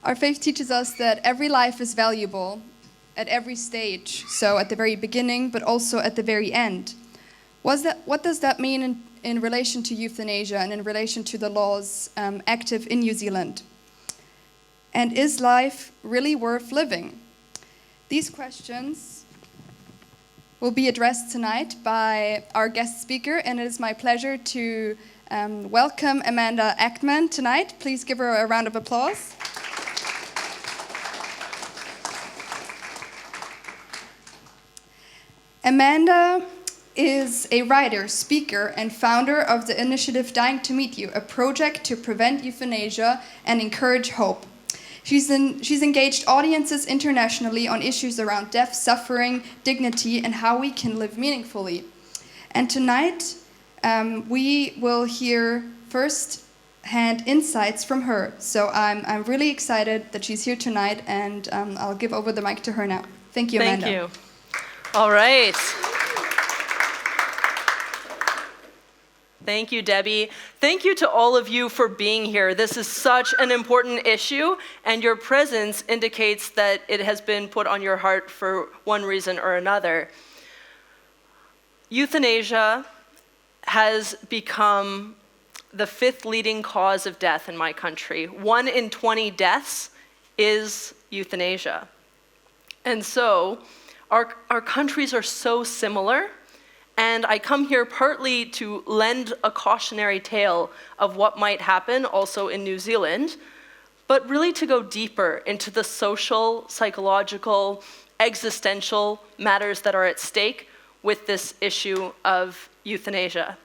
Our faith teaches us that every life is valuable at every stage, so at the very beginning, but also at the very end. What does that mean in relation to euthanasia and in relation to the laws active in New Zealand? And is life really worth living? These questions will be addressed tonight by our guest speaker, and it is my pleasure to welcome Amanda Achtman tonight. Please give her a round of applause. Amanda is a writer, speaker, and founder of the initiative Dying to Meet You, a project to prevent euthanasia and encourage hope. She's engaged audiences internationally on issues around death, suffering, dignity, and how we can live meaningfully. And tonight, we will hear first-hand insights from her. So I'm really excited that she's here tonight, and I'll give over the mic to her now. Thank you, Amanda. Thank you. All right. Thank you, Debbie. Thank you to all of you for being here. This is such an important issue, and your presence indicates that it has been put on your heart for one reason or another. Euthanasia has become the 5th leading cause of death in my country. 1 in 20 deaths is euthanasia. And so, our countries are so similar, and I come here partly to lend a cautionary tale of what might happen also in New Zealand, but really to go deeper into the social, psychological, existential matters that are at stake with this issue of euthanasia.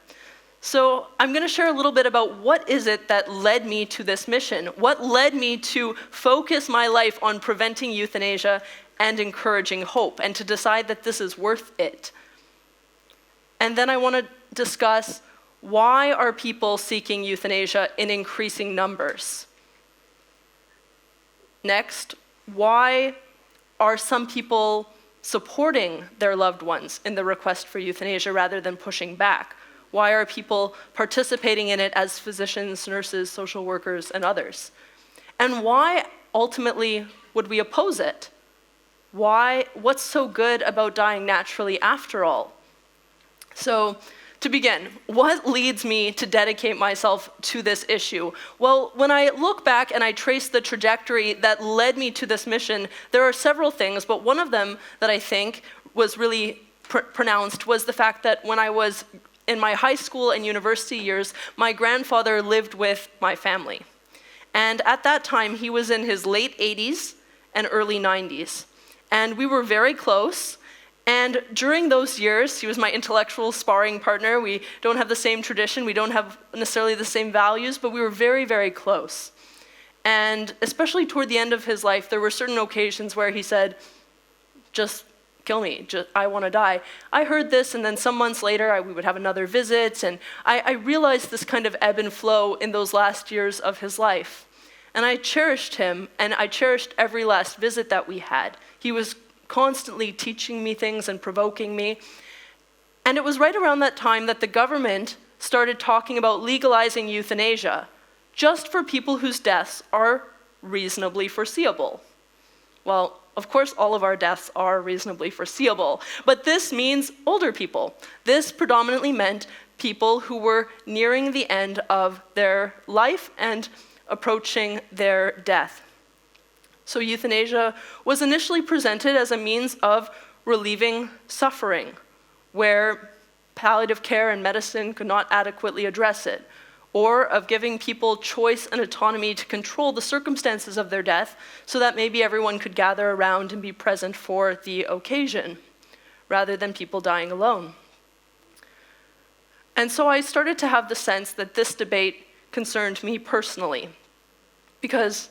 So I'm going to share a little bit about what is it that led me to this mission, what led me to focus my life on preventing euthanasia and encouraging hope, and to decide that this is worth it. And then I want to discuss, why are people seeking euthanasia in increasing numbers? Next, why are some people supporting their loved ones in the request for euthanasia rather than pushing back? Why are people participating in it as physicians, nurses, social workers, and others? And why, ultimately, would we oppose it? What's so good about dying naturally after all? So, to begin, what leads me to dedicate myself to this issue? Well, when I look back and I trace the trajectory that led me to this mission, there are several things, but one of them that I think was really pronounced was the fact that when I was in my high school and university years, my grandfather lived with my family. And at that time, he was in his late 80s and early 90s. And we were very close. And during those years, he was my intellectual sparring partner. We don't have the same tradition. We don't have necessarily the same values, but we were very, very close. And especially toward the end of his life, there were certain occasions where he said, just kill me, I want to die. I heard this, and then some months later, we would have another visit, and I realized this kind of ebb and flow in those last years of his life. And I cherished him, and I cherished every last visit that we had. He was constantly teaching me things and provoking me. And it was right around that time that the government started talking about legalizing euthanasia, just for people whose deaths are reasonably foreseeable. Well, of course, all of our deaths are reasonably foreseeable, but this means older people. This predominantly meant people who were nearing the end of their life and approaching their death. So euthanasia was initially presented as a means of relieving suffering, where palliative care and medicine could not adequately address it, or of giving people choice and autonomy to control the circumstances of their death so that maybe everyone could gather around and be present for the occasion, rather than people dying alone. And so I started to have the sense that this debate concerned me personally, because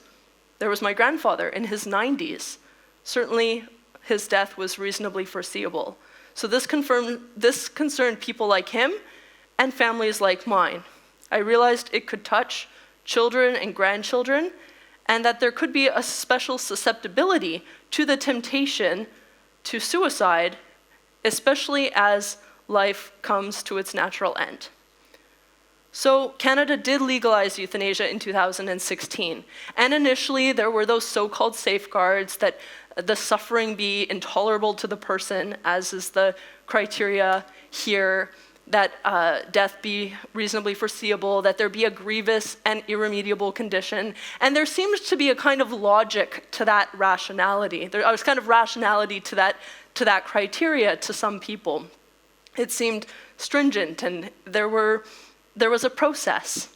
there was my grandfather in his 90s. Certainly, his death was reasonably foreseeable. So this concerned people like him and families like mine. I realized it could touch children and grandchildren, and that there could be a special susceptibility to the temptation to suicide, especially as life comes to its natural end. So Canada did legalize euthanasia in 2016. And initially, there were those so-called safeguards that the suffering be intolerable to the person, as is the criteria here, that death be reasonably foreseeable, that there be a grievous and irremediable condition. And there seems to be a kind of logic to that rationality. There was kind of rationality to that criteria to some people. It seemed stringent, and there was a process.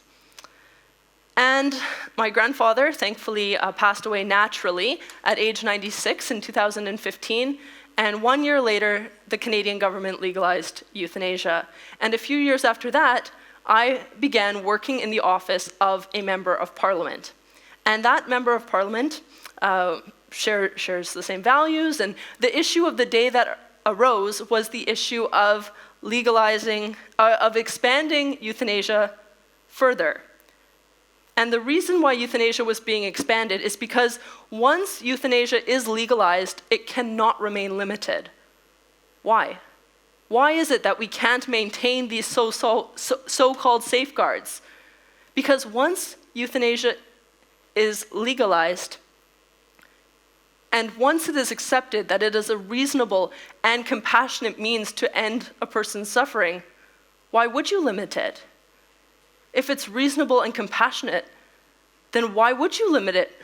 And my grandfather, thankfully, passed away naturally at age 96 in 2015. And 1 year later, the Canadian government legalized euthanasia. And a few years after that, I began working in the office of a member of parliament. And that member of parliament shares the same values. And the issue of the day that arose was the issue of of expanding euthanasia further. And the reason why euthanasia was being expanded is because once euthanasia is legalized, it cannot remain limited. Why? Why is it that we can't maintain these so-called safeguards? Because once euthanasia is legalized, and once it is accepted that it is a reasonable and compassionate means to end a person's suffering, why would you limit it? If it's reasonable and compassionate, then why would you limit it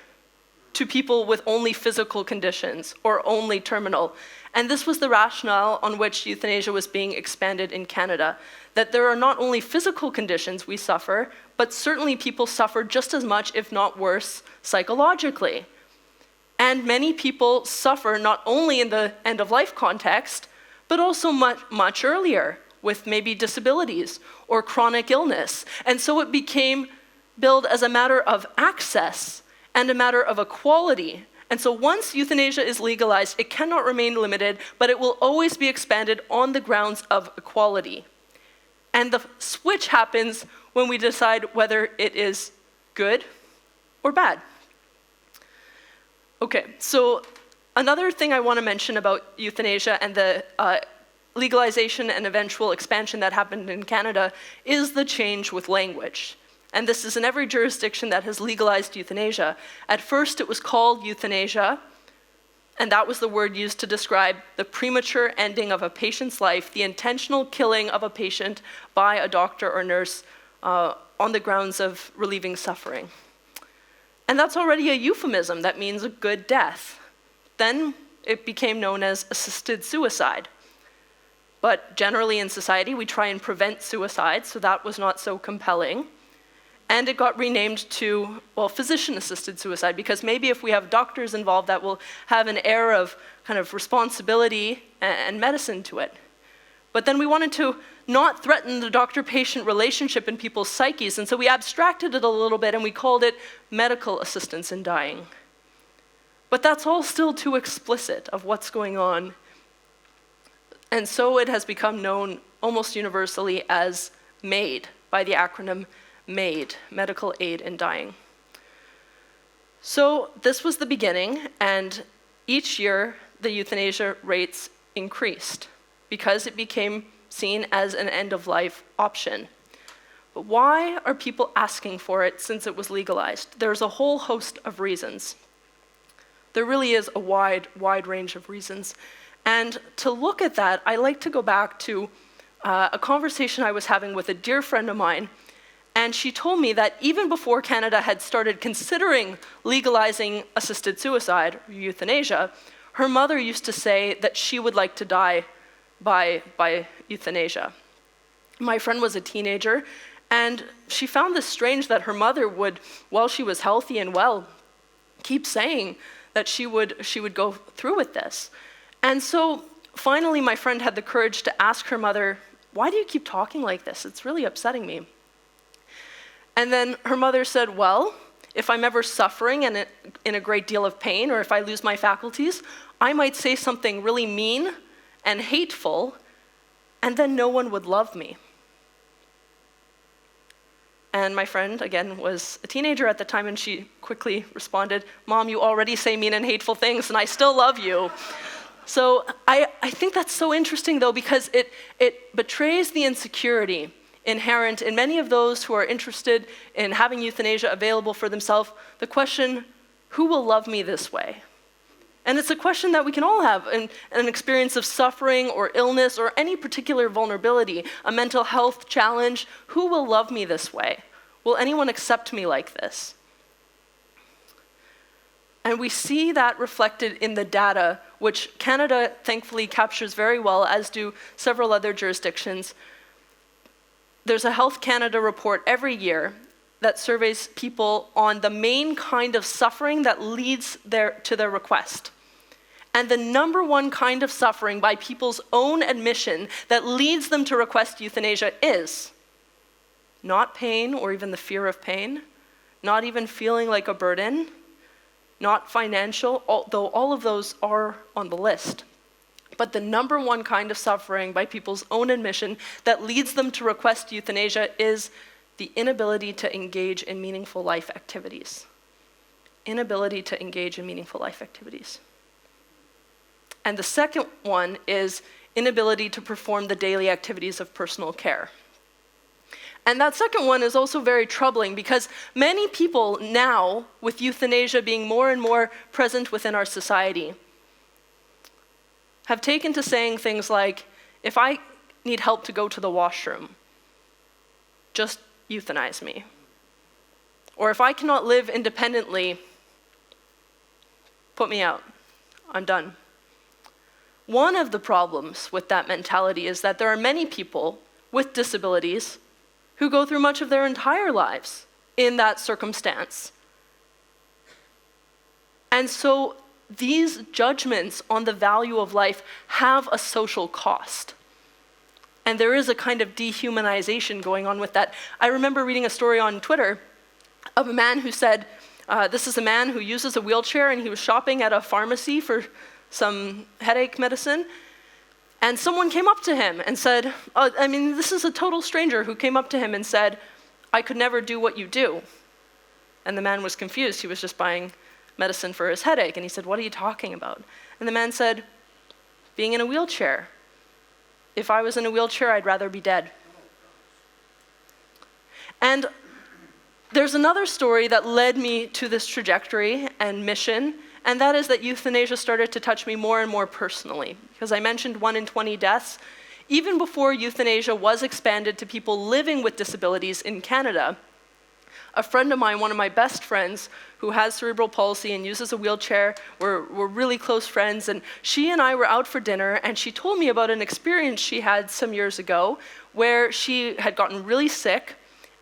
to people with only physical conditions or only terminal? And this was the rationale on which euthanasia was being expanded in Canada, that there are not only physical conditions we suffer, but certainly people suffer just as much, if not worse, psychologically. And many people suffer not only in the end-of-life context, but also much earlier, with maybe disabilities or chronic illness. And so it became billed as a matter of access and a matter of equality. And so once euthanasia is legalized, it cannot remain limited, but it will always be expanded on the grounds of equality. And the switch happens when we decide whether it is good or bad. Okay, so another thing I want to mention about euthanasia and the legalization and eventual expansion that happened in Canada is the change with language. And this is in every jurisdiction that has legalized euthanasia. At first, it was called euthanasia, and that was the word used to describe the premature ending of a patient's life, the intentional killing of a patient by a doctor or nurse on the grounds of relieving suffering. And that's already a euphemism that means a good death. Then it became known as assisted suicide. But generally in society, we try and prevent suicide, so that was not so compelling. And it got renamed to, well, physician-assisted suicide, because maybe if we have doctors involved, that will have an air of kind of responsibility and medicine to it. But then we wanted to not threaten the doctor-patient relationship in people's psyches, and so we abstracted it a little bit and we called it medical assistance in dying. But that's all still too explicit of what's going on. And so it has become known almost universally as MAID, by the acronym MAID, Medical Aid in Dying. So this was the beginning, and each year the euthanasia rates increased because it became seen as an end-of-life option. But why are people asking for it since it was legalized? There's a whole host of reasons. There really is a wide range of reasons. And to look at that, I like to go back to a conversation I was having with a dear friend of mine, and she told me that even before Canada had started considering legalizing assisted suicide, or euthanasia, her mother used to say that she would like to die by euthanasia. My friend was a teenager, and she found this strange that her mother would, while she was healthy and well, keep saying that she would go through with this. And so finally my friend had the courage to ask her mother, "Why do you keep talking like this? It's really upsetting me." And then her mother said, "Well, if I'm ever suffering and in a great deal of pain, or if I lose my faculties, I might say something really mean and hateful, and then no one would love me." And my friend, again, was a teenager at the time, and she quickly responded, "Mom, you already say mean and hateful things, and I still love you." So I think that's so interesting, though, because it betrays the insecurity inherent in many of those who are interested in having euthanasia available for themselves, the question, who will love me this way? And it's a question that we can all have in an experience of suffering or illness or any particular vulnerability, a mental health challenge. Who will love me this way? Will anyone accept me like this? And we see that reflected in the data, which Canada thankfully captures very well, as do several other jurisdictions. There's a Health Canada report every year that surveys people on the main kind of suffering that leads to their request. And the number one kind of suffering by people's own admission that leads them to request euthanasia is not pain or even the fear of pain, not even feeling like a burden, not financial, although all of those are on the list. But the number one kind of suffering by people's own admission that leads them to request euthanasia is the inability to engage in meaningful life activities. Inability to engage in meaningful life activities. And the second one is inability to perform the daily activities of personal care. And that second one is also very troubling because many people now, with euthanasia being more and more present within our society, have taken to saying things like, if I need help to go to the washroom, just euthanize me. Or if I cannot live independently, put me out. I'm done. One of the problems with that mentality is that there are many people with disabilities who go through much of their entire lives in that circumstance. And so these judgments on the value of life have a social cost. And there is a kind of dehumanization going on with that. I remember reading a story on Twitter of a man who said, this is a man who uses a wheelchair and he was shopping at a pharmacy for some headache medicine. And someone came up to him and said, this is a total stranger who came up to him and said, I could never do what you do. And the man was confused. He was just buying medicine for his headache. And he said, what are you talking about? And the man said, being in a wheelchair. If I was in a wheelchair, I'd rather be dead. And there's another story that led me to this trajectory and mission, and that is that euthanasia started to touch me more and more personally. Because I mentioned 1 in 20 deaths. Even before euthanasia was expanded to people living with disabilities in Canada, a friend of mine, one of my best friends, who has cerebral palsy and uses a wheelchair, we're really close friends, and she and I were out for dinner, and she told me about an experience she had some years ago where she had gotten really sick,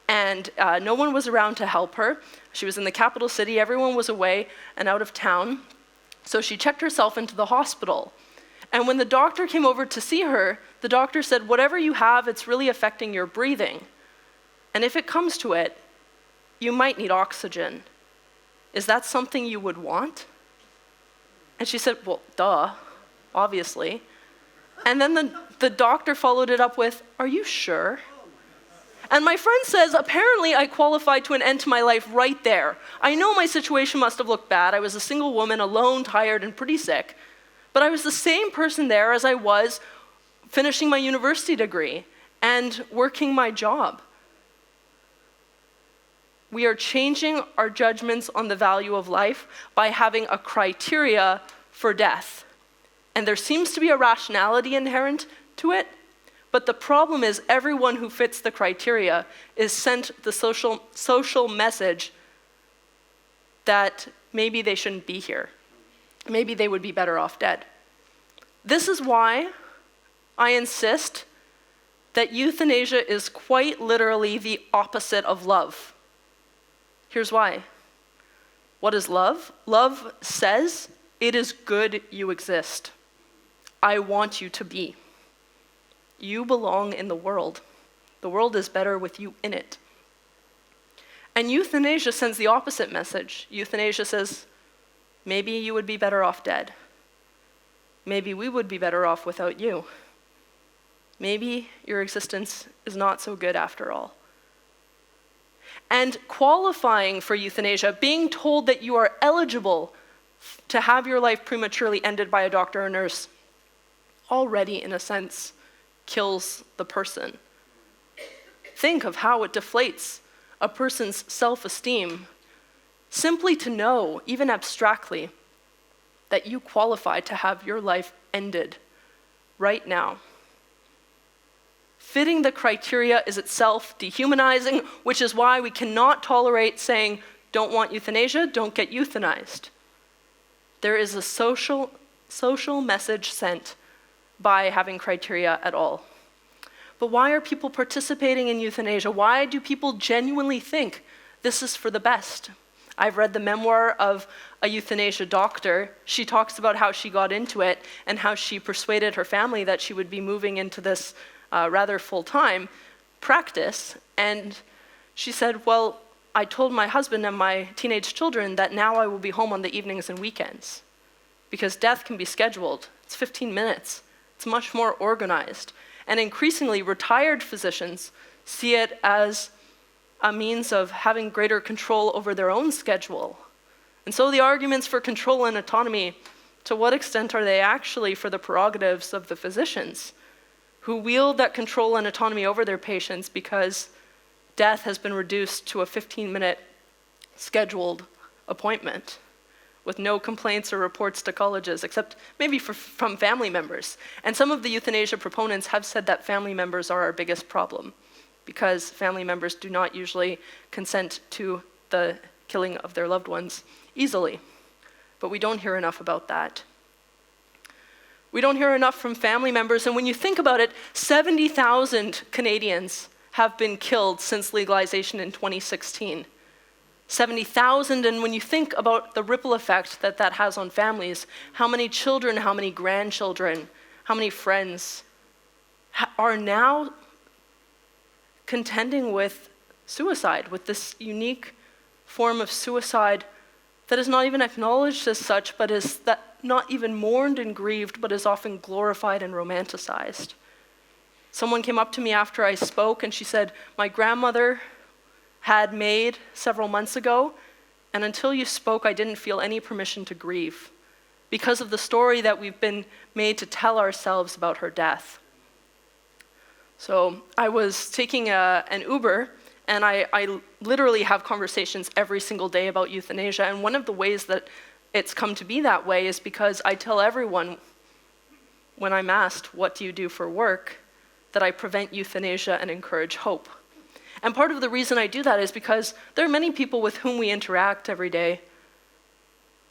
and no one was around to help her. She was in the capital city, everyone was away and out of town, so she checked herself into the hospital. And when the doctor came over to see her, the doctor said, whatever you have, it's really affecting your breathing. And if it comes to it, you might need oxygen. Is that something you would want? And she said, well, duh, obviously. And then the doctor followed it up with, are you sure? And my friend says, apparently I qualified to an end to my life right there. I know my situation must have looked bad. I was a single woman, alone, tired, and pretty sick. But I was the same person there as I was finishing my university degree and working my job. We are changing our judgments on the value of life by having a criteria for death. And there seems to be a rationality inherent to it, but the problem is everyone who fits the criteria is sent the social message that maybe they shouldn't be here. Maybe they would be better off dead. This is why I insist that euthanasia is quite literally the opposite of love. Here's why. What is love? Love says, it is good you exist. I want you to be. You belong in the world. The world is better with you in it. And euthanasia sends the opposite message. Euthanasia says, maybe you would be better off dead. Maybe we would be better off without you. Maybe your existence is not so good after all. And qualifying for euthanasia, being told that you are eligible to have your life prematurely ended by a doctor or nurse, already, in a sense, kills the person. think of how it deflates a person's self-esteem simply to know, even abstractly, that you qualify to have your life ended right now. Fitting the criteria is itself dehumanizing, which is why we cannot tolerate saying, don't want euthanasia, don't get euthanized. There is a social message sent by having criteria at all. But why are people participating in euthanasia? Why do people genuinely think this is for the best? I've read the memoir of a euthanasia doctor. She talks about how she got into it and how she persuaded her family that she would be moving into this rather full-time practice. And she said, well, I told my husband and my teenage children that now I will be home on the evenings and weekends because death can be scheduled. It's 15 minutes. It's much more organized. And increasingly, retired physicians see it as a means of having greater control over their own schedule. And so the arguments for control and autonomy, to what extent are they actually for the prerogatives of the physicians who wield that control and autonomy over their patients because death has been reduced to a 15-minute scheduled appointment with no complaints or reports to colleges, except maybe from family members. And some of the euthanasia proponents have said that family members are our biggest problem because family members do not usually consent to the killing of their loved ones easily. But we don't hear enough about that. We don't hear enough from family members, and when you think about it, 70,000 Canadians have been killed since legalization in 2016. 70,000, and when you think about the ripple effect that that has on families, how many children, how many grandchildren, how many friends are now contending with suicide, with this unique form of suicide that is not even acknowledged as such, but is not even mourned and grieved, but is often glorified and romanticized. Someone came up to me after I spoke and she said, my grandmother had MAID several months ago, and until you spoke, I didn't feel any permission to grieve because of the story that we've been made to tell ourselves about her death. So I was taking an Uber, and I literally have conversations every single day about euthanasia, and one of the ways that it's come to be that way is because I tell everyone when I'm asked, what do you do for work, that I prevent euthanasia and encourage hope. And part of the reason I do that is because there are many people with whom we interact every day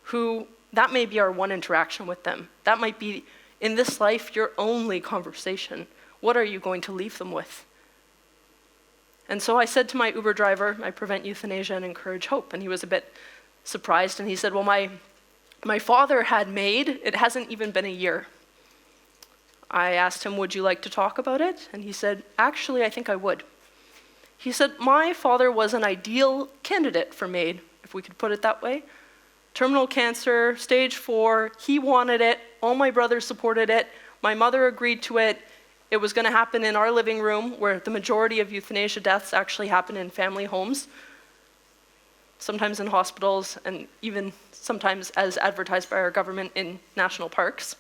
who, that may be our one interaction with them. That might be, in this life, your only conversation. What are you going to leave them with? And so I said to my Uber driver, I prevent euthanasia and encourage hope. And he was a bit surprised, and he said, well, my father had MAID. It hasn't even been a year. I asked him, would you like to talk about it? And he said, actually, I think I would. He said, my father was an ideal candidate for MAID, if we could put it that way. Terminal cancer, stage 4, he wanted it, all my brothers supported it, my mother agreed to it. It was going to happen in our living room, where the majority of euthanasia deaths actually happen in family homes, sometimes in hospitals, and even sometimes, as advertised by our government, in national parks.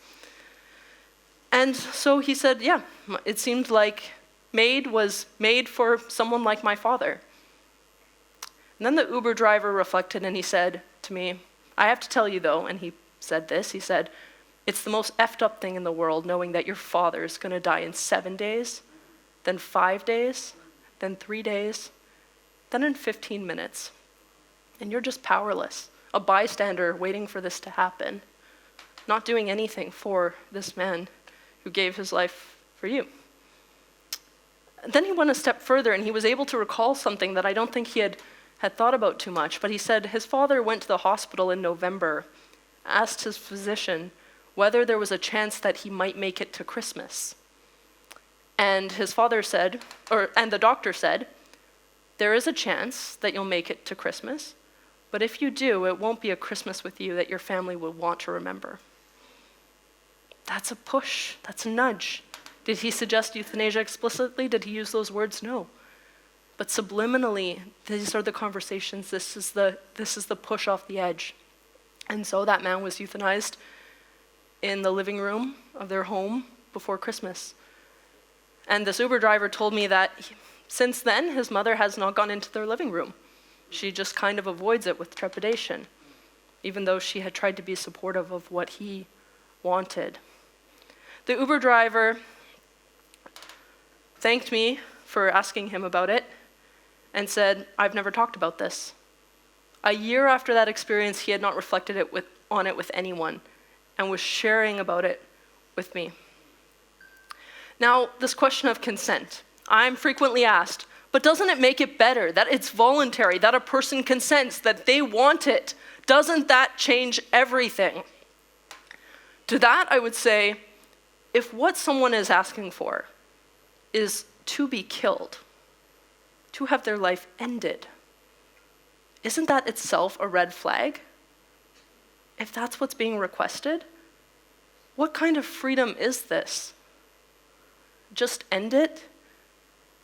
And so he said, yeah, it seemed like MAID was made for someone like my father. And then the Uber driver reflected and he said to me, I have to tell you though, and he said this, he said, it's the most effed up thing in the world knowing that your father is going to die in 7 days, then 5 days, then 3 days, then in 15 minutes. And you're just powerless, a bystander waiting for this to happen, not doing anything for this man who gave his life for you. And then he went a step further and he was able to recall something that I don't think he had thought about too much, but he said his father went to the hospital in November, asked his physician whether there was a chance that he might make it to Christmas. And his father said, and the doctor said, there is a chance that you'll make it to Christmas, but if you do, it won't be a Christmas with you that your family will want to remember. That's a push, that's a nudge. Did he suggest euthanasia explicitly? Did he use those words? No. But subliminally, these are the conversations, this is the push off the edge. And so that man was euthanized in the living room of their home before Christmas. And this Uber driver told me that Since then, his mother has not gone into their living room. She just kind of avoids it with trepidation, even though she had tried to be supportive of what he wanted. The Uber driver thanked me for asking him about it and said, "I've never talked about this." A year after that experience, he had not reflected on it with anyone and was sharing about it with me. Now, this question of consent. I'm frequently asked, but doesn't it make it better that it's voluntary, that a person consents, that they want it? Doesn't that change everything? To that, I would say, if what someone is asking for is to be killed, to have their life ended, isn't that itself a red flag? If that's what's being requested, what kind of freedom is this? Just end it?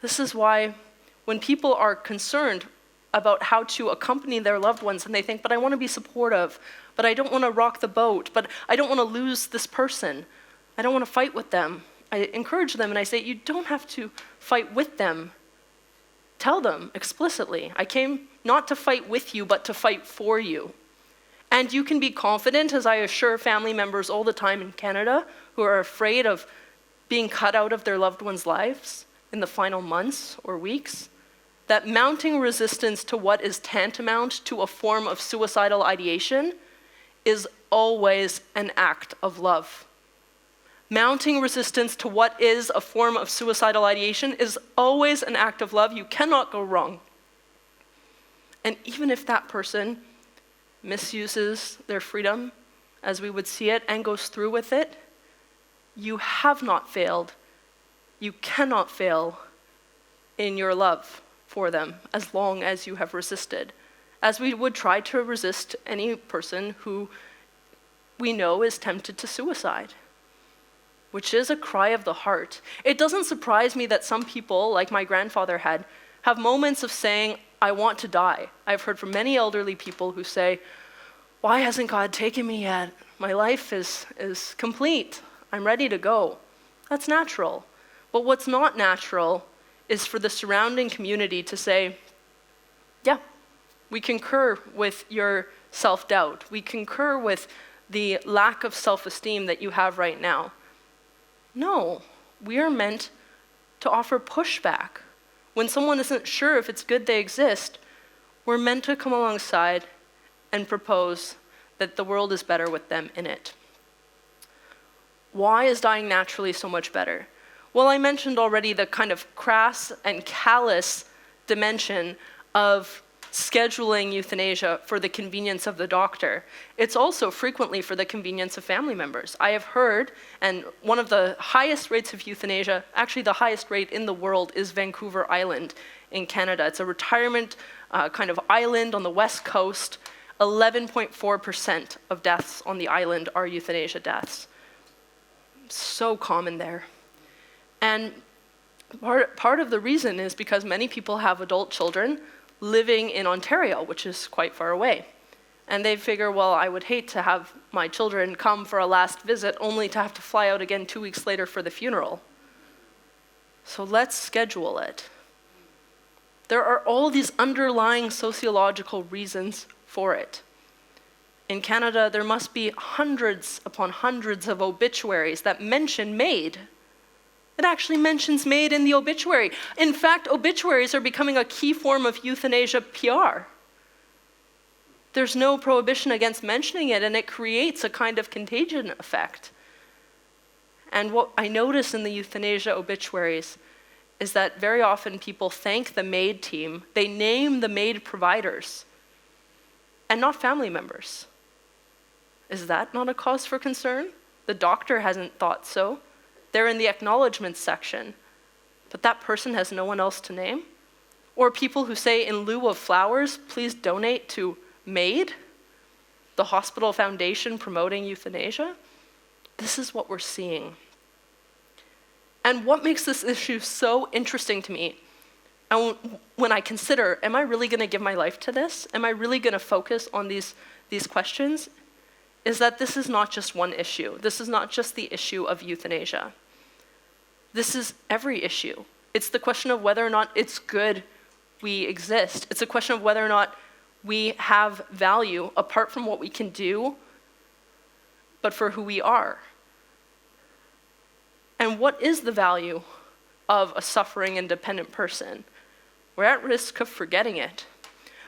This is why when people are concerned about how to accompany their loved ones and they think, but I want to be supportive, but I don't want to rock the boat, but I don't want to lose this person, I don't want to fight with them, I encourage them and I say, you don't have to fight with them. Tell them explicitly, I came not to fight with you, but to fight for you. And you can be confident, as I assure family members all the time in Canada who are afraid of being cut out of their loved ones' lives in the final months or weeks, that mounting resistance to what is tantamount to a form of suicidal ideation is always an act of love. Mounting resistance to what is a form of suicidal ideation is always an act of love. You cannot go wrong. And even if that person misuses their freedom, as we would see it, and goes through with it, you have not failed. You cannot fail in your love for them as long as you have resisted, as we would try to resist any person who we know is tempted to suicide, which is a cry of the heart. It doesn't surprise me that some people, like my grandfather had, have moments of saying, I want to die. I've heard from many elderly people who say, why hasn't God taken me yet? My life is complete. I'm ready to go. That's natural. But what's not natural is for the surrounding community to say, yeah, we concur with your self-doubt. We concur with the lack of self-esteem that you have right now. No, we are meant to offer pushback. When someone isn't sure if it's good they exist, we're meant to come alongside and propose that the world is better with them in it. Why is dying naturally so much better? Well, I mentioned already the kind of crass and callous dimension of scheduling euthanasia for the convenience of the doctor. It's also frequently for the convenience of family members. I have heard, and one of the highest rates of euthanasia, actually the highest rate in the world, is Vancouver Island in Canada. It's a retirement kind of island on the west coast. 11.4% of deaths on the island are euthanasia deaths. So common there. And part of the reason is because many people have adult children living in Ontario, which is quite far away. And they figure, well, I would hate to have my children come for a last visit only to have to fly out again 2 weeks later for the funeral. So let's schedule it. There are all these underlying sociological reasons for it. In Canada, there must be hundreds upon hundreds of obituaries that mention MAID. It actually mentions MAID in the obituary. In fact, obituaries are becoming a key form of euthanasia PR. There's no prohibition against mentioning it, and it creates a kind of contagion effect. And what I notice in the euthanasia obituaries is that very often people thank the MAID team. They name the MAID providers, and not family members. Is that not a cause for concern? The doctor hasn't thought so. They're in the acknowledgments section, but that person has no one else to name? Or people who say, in lieu of flowers, please donate to MAID, the hospital foundation promoting euthanasia? This is what we're seeing. And what makes this issue so interesting to me, and when I consider, am I really going to give my life to this? Am I really going to focus on these questions? Is that this is not just one issue. This is not just the issue of euthanasia. This is every issue. It's the question of whether or not it's good we exist. It's a question of whether or not we have value apart from what we can do, but for who we are. And what is the value of a suffering and dependent person? We're at risk of forgetting it.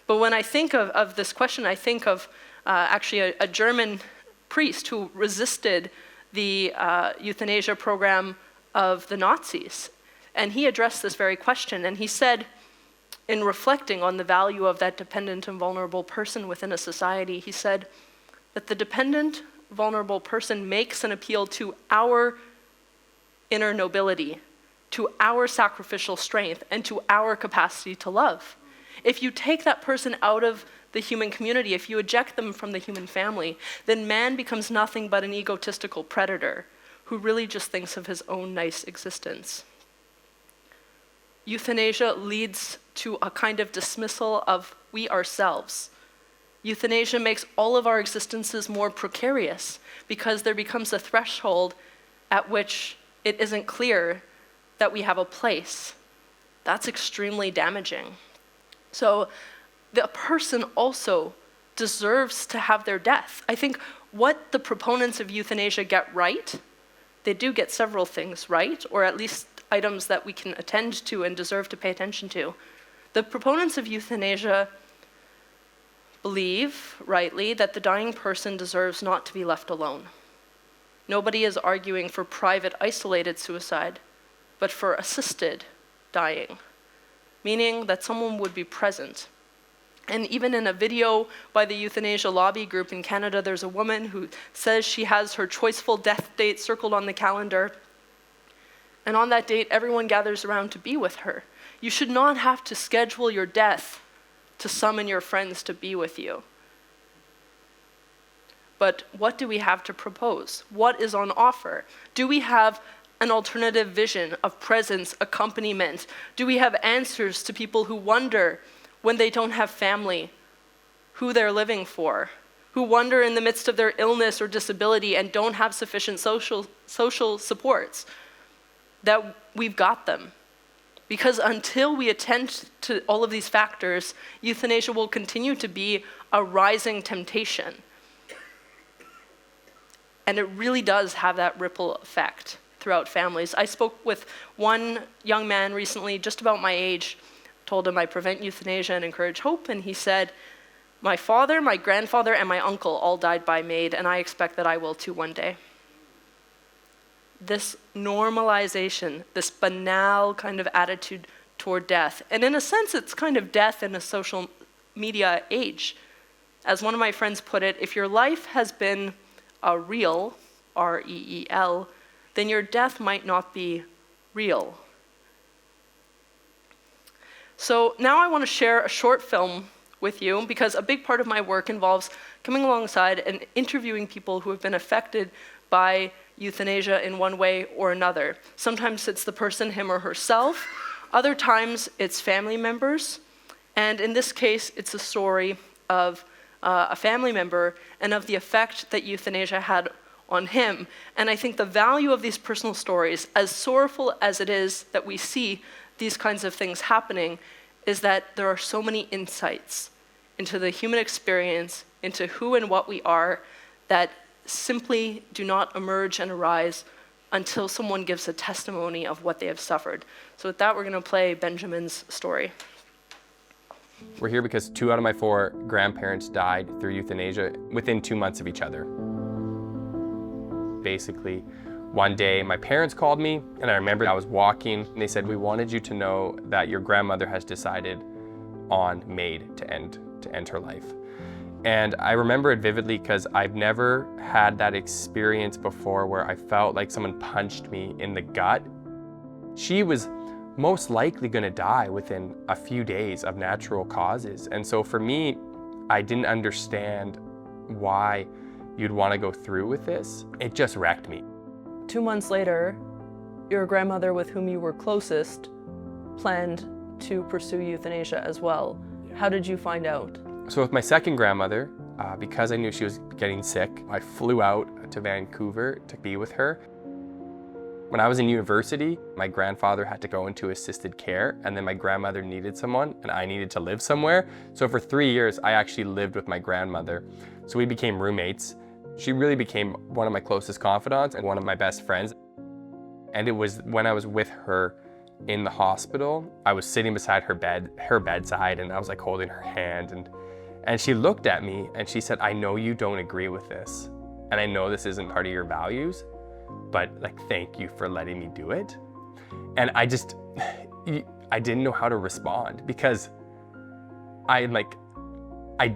But when I think of this question, I think of actually a German priest who resisted the euthanasia program of the Nazis. And he addressed this very question, and he said, in reflecting on the value of that dependent and vulnerable person within a society, he said that the dependent, vulnerable person makes an appeal to our inner nobility, to our sacrificial strength, and to our capacity to love. If you take that person out of the human community, if you eject them from the human family, then man becomes nothing but an egotistical predator who really just thinks of his own nice existence. Euthanasia leads to a kind of dismissal of we ourselves. Euthanasia makes all of our existences more precarious because there becomes a threshold at which it isn't clear that we have a place. That's extremely damaging. So the person also deserves to have their death. I think what the proponents of euthanasia get right, they do get several things right, or at least items that we can attend to and deserve to pay attention to. The proponents of euthanasia believe, rightly, that the dying person deserves not to be left alone. Nobody is arguing for private, isolated suicide, but for assisted dying, meaning that someone would be present. And even in a video by the euthanasia lobby group in Canada, there's a woman who says she has her choiceful death date circled on the calendar. And on that date, everyone gathers around to be with her. You should not have to schedule your death to summon your friends to be with you. But what do we have to propose? What is on offer? Do we have an alternative vision of presence, accompaniment? Do we have answers to people who wonder when they don't have family, who they're living for, who wonder in the midst of their illness or disability and don't have sufficient social supports, that we've got them? Because until we attend to all of these factors, euthanasia will continue to be a rising temptation. And it really does have that ripple effect throughout families. I spoke with one young man recently, just about my age, told him I prevent euthanasia and encourage hope, and he said, my father, my grandfather, and my uncle all died by maid, and I expect that I will too one day. This normalization, this banal kind of attitude toward death, and in a sense it's kind of death in a social media age. As one of my friends put it, if your life has been a reel, R-E-E-L, then your death might not be real. So now I want to share a short film with you because a big part of my work involves coming alongside and interviewing people who have been affected by euthanasia in one way or another. Sometimes it's the person, him or herself. Other times it's family members. And in this case, it's a story of a family member and of the effect that euthanasia had on him. And I think the value of these personal stories, as sorrowful as it is that we see these kinds of things happening, is that there are so many insights into the human experience, into who and what we are, that simply do not emerge and arise until someone gives a testimony of what they have suffered. So with that, we're going to play Benjamin's story. We're here because 2 out of my 4 grandparents died through euthanasia within 2 months of each other. Basically, one day my parents called me, and I remember I was walking, and they said, we wanted you to know that your grandmother has decided on maid to end her life. And I remember it vividly because I've never had that experience before where I felt like someone punched me in the gut. She was most likely going to die within a few days of natural causes. And so for me, I didn't understand why you'd want to go through with this. It just wrecked me. 2 months later, your grandmother with whom you were closest planned to pursue euthanasia as well. How did you find out? So with my second grandmother, because I knew she was getting sick, I flew out to Vancouver to be with her. When I was in university, my grandfather had to go into assisted care, and then my grandmother needed someone, and I needed to live somewhere. So for 3 years, I actually lived with my grandmother. So we became roommates. She really became one of my closest confidants and one of my best friends. And it was when I was with her in the hospital, I was sitting beside her bedside, and I was like holding her hand, and she looked at me and she said, "I know you don't agree with this, and I know this isn't part of your values, but like, thank you for letting me do it." And I didn't know how to respond, because I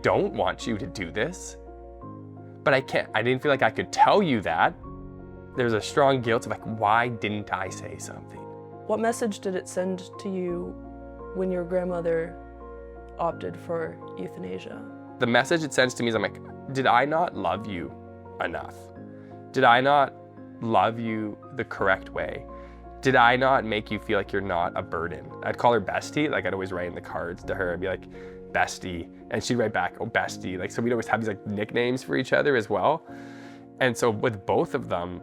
don't want you to do this, but I didn't feel like I could tell you that. There's a strong guilt of like, why didn't I say something? What message did it send to you when your grandmother opted for euthanasia? The message it sends to me is, I'm like, did I not love you enough? Did I not love you the correct way? Did I not make you feel like you're not a burden? I'd call her bestie. Like, I'd always write in the cards to her, I'd be like, bestie. And she'd write back, oh, bestie. Like, so we'd always have these like nicknames for each other as well. And so with both of them,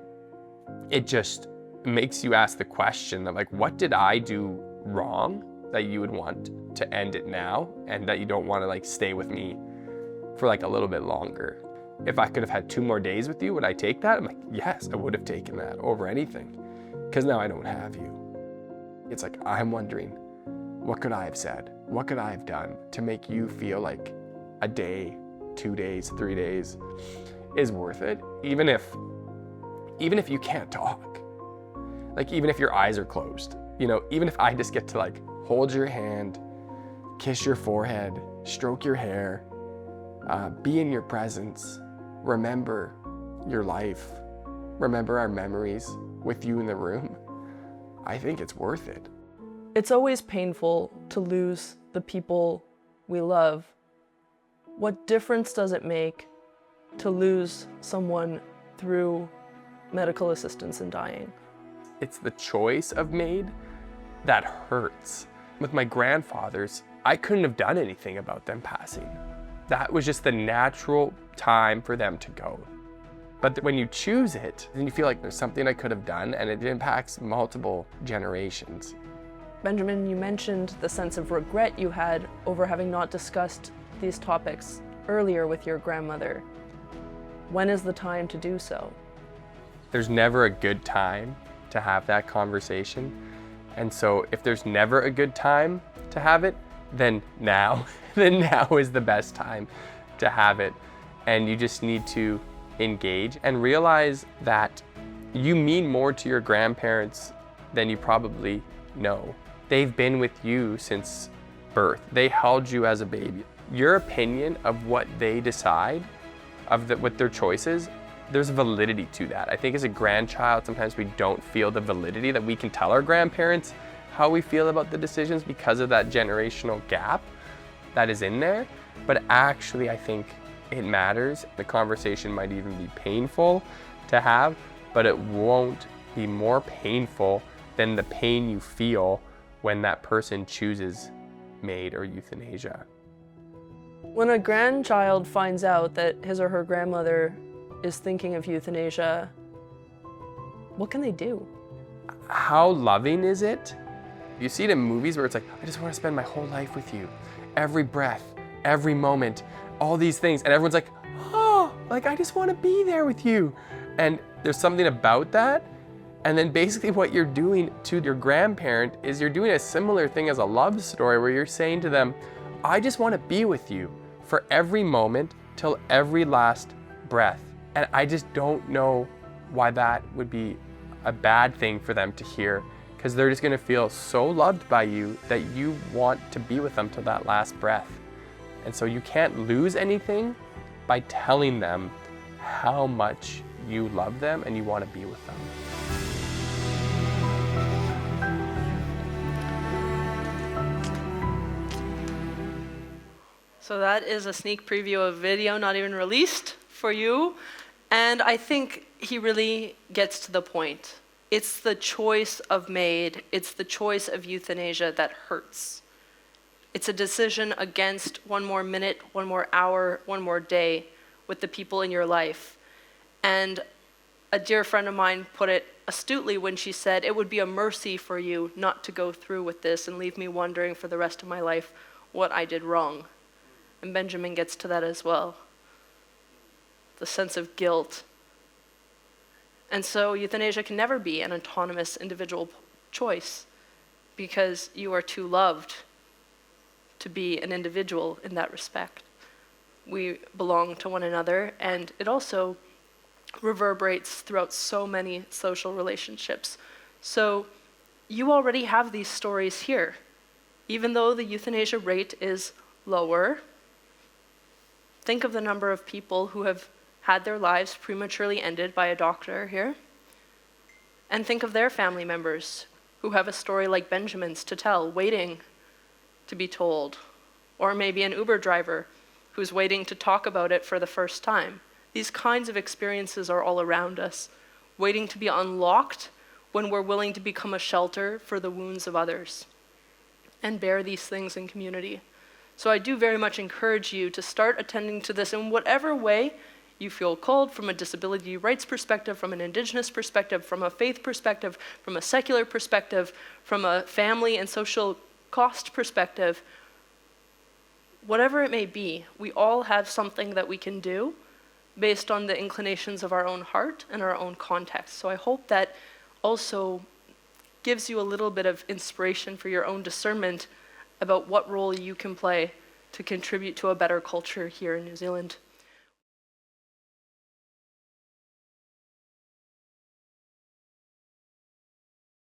it just makes you ask the question of like, what did I do wrong that you would want to end it now, and that you don't want to like stay with me for like a little bit longer? If I could have had 2 more days with you, would I take that? I'm like, yes, I would have taken that over anything, because now I don't have you. It's like, I'm wondering, what could I have said? What could I have done to make you feel like a day, 2 days, 3 days is worth it? Even if you can't talk, like even if your eyes are closed, you know, even if I just get to like hold your hand, kiss your forehead, stroke your hair, be in your presence, remember your life, remember our memories with you in the room, I think it's worth it. It's always painful to lose the people we love. What difference does it make to lose someone through medical assistance in dying? It's the choice of MAID that hurts. With my grandfathers, I couldn't have done anything about them passing. That was just the natural time for them to go. But when you choose it, then you feel like there's something I could have done, and it impacts multiple generations. Benjamin, you mentioned the sense of regret you had over having not discussed these topics earlier with your grandmother. When is the time to do so? There's never a good time to have that conversation. And so if there's never a good time to have it, then now is the best time to have it. And you just need to engage and realize that you mean more to your grandparents than you probably know. They've been with you since birth. They held you as a baby. Your opinion of what they decide, with their choices, there's validity to that. I think as a grandchild, sometimes we don't feel the validity that we can tell our grandparents how we feel about the decisions because of that generational gap that is in there. But actually, I think it matters. The conversation might even be painful to have, but it won't be more painful than the pain you feel when that person chooses MAID or euthanasia. When a grandchild finds out that his or her grandmother is thinking of euthanasia, what can they do? How loving is it? You see it in movies where it's like, I just want to spend my whole life with you. Every breath, every moment, all these things. And everyone's like, oh, like I just want to be there with you. And there's something about that. And then basically what you're doing to your grandparent is you're doing a similar thing as a love story where you're saying to them, I just want to be with you for every moment till every last breath. And I just don't know why that would be a bad thing for them to hear, because they're just going to feel so loved by you that you want to be with them till that last breath. And so you can't lose anything by telling them how much you love them and you want to be with them. So that is a sneak preview of a video not even released for you. And I think he really gets to the point. It's the choice of MAID, it's the choice of euthanasia that hurts. It's a decision against one more minute, one more hour, one more day with the people in your life. And a dear friend of mine put it astutely when she said, "It would be a mercy for you not to go through with this and leave me wondering for the rest of my life what I did wrong." And Benjamin gets to that as well. The sense of guilt. And so euthanasia can never be an autonomous individual choice because you are too loved to be an individual in that respect. We belong to one another, and it also reverberates throughout so many social relationships. So you already have these stories here. Even though the euthanasia rate is lower, think of the number of people who have had their lives prematurely ended by a doctor here. And think of their family members who have a story like Benjamin's to tell, waiting to be told. Or maybe an Uber driver who's waiting to talk about it for the first time. These kinds of experiences are all around us, waiting to be unlocked when we're willing to become a shelter for the wounds of others and bear these things in community. So I do very much encourage you to start attending to this in whatever way you feel called, from a disability rights perspective, from an Indigenous perspective, from a faith perspective, from a secular perspective, from a family and social cost perspective. Whatever it may be, we all have something that we can do based on the inclinations of our own heart and our own context. So I hope that also gives you a little bit of inspiration for your own discernment about what role you can play to contribute to a better culture here in New Zealand.